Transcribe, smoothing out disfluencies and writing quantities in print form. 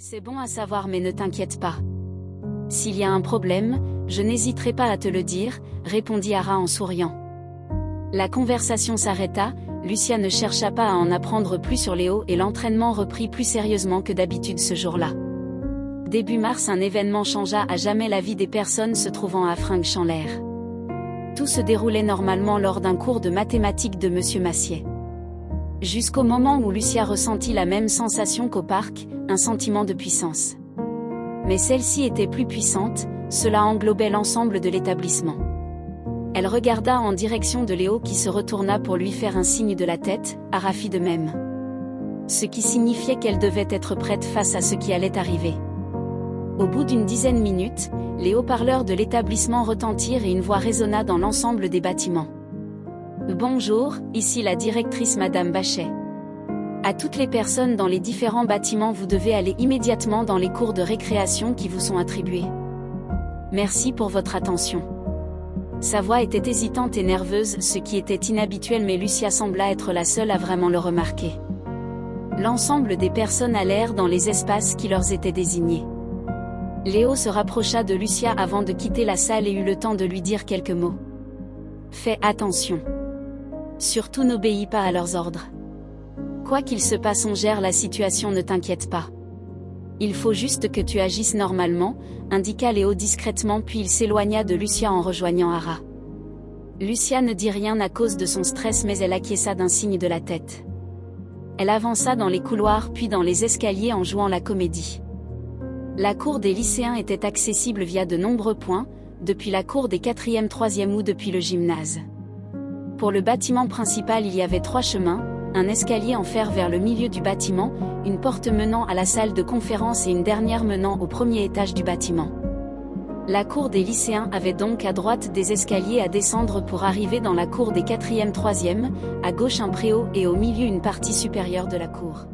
C'est bon à savoir mais ne t'inquiète pas. S'il y a un problème, je n'hésiterai pas à te le dire, répondit Ara en souriant. La conversation s'arrêta, Lucia ne chercha pas à en apprendre plus sur Léo et l'entraînement reprit plus sérieusement que d'habitude ce jour-là. Début mars, un événement changea à jamais la vie des personnes se trouvant à Fringues-en-l'Air. Tout se déroulait normalement lors d'un cours de mathématiques de Monsieur Massier. Jusqu'au moment où Lucia ressentit la même sensation qu'au parc, un sentiment de puissance. Mais celle-ci était plus puissante, cela englobait l'ensemble de l'établissement. Elle regarda en direction de Léo qui se retourna pour lui faire un signe de la tête, Ara fit de même. Ce qui signifiait qu'elle devait être prête face à ce qui allait arriver. Au bout d'une dizaine de minutes, les haut-parleurs de l'établissement retentirent et une voix résonna dans l'ensemble des bâtiments. Bonjour, ici la directrice Madame Bachet. À toutes les personnes dans les différents bâtiments, vous devez aller immédiatement dans les cours de récréation qui vous sont attribués. Merci pour votre attention. Sa voix était hésitante et nerveuse, ce qui était inhabituel, mais Lucia sembla être la seule à vraiment le remarquer. L'ensemble des personnes allèrent dans les espaces qui leur étaient désignés. Léo se rapprocha de Lucia avant de quitter la salle et eut le temps de lui dire quelques mots. Fais attention. Surtout n'obéis pas à leurs ordres. Quoi qu'il se passe, on gère la situation, ne t'inquiète pas. Il faut juste que tu agisses normalement, indiqua Léo discrètement, puis il s'éloigna de Lucia en rejoignant Ara. Lucia ne dit rien à cause de son stress, mais elle acquiesça d'un signe de la tête. Elle avança dans les couloirs puis dans les escaliers en jouant la comédie. La cour des lycéens était accessible via de nombreux points, depuis la cour des 4e, 3e ou depuis le gymnase. Pour le bâtiment principal, il y avait 3 chemins, un escalier en fer vers le milieu du bâtiment, une porte menant à la salle de conférence et une dernière menant au premier étage du bâtiment. La cour des lycéens avait donc à droite des escaliers à descendre pour arriver dans la cour des 4e, 3e, à gauche un préau et au milieu une partie supérieure de la cour.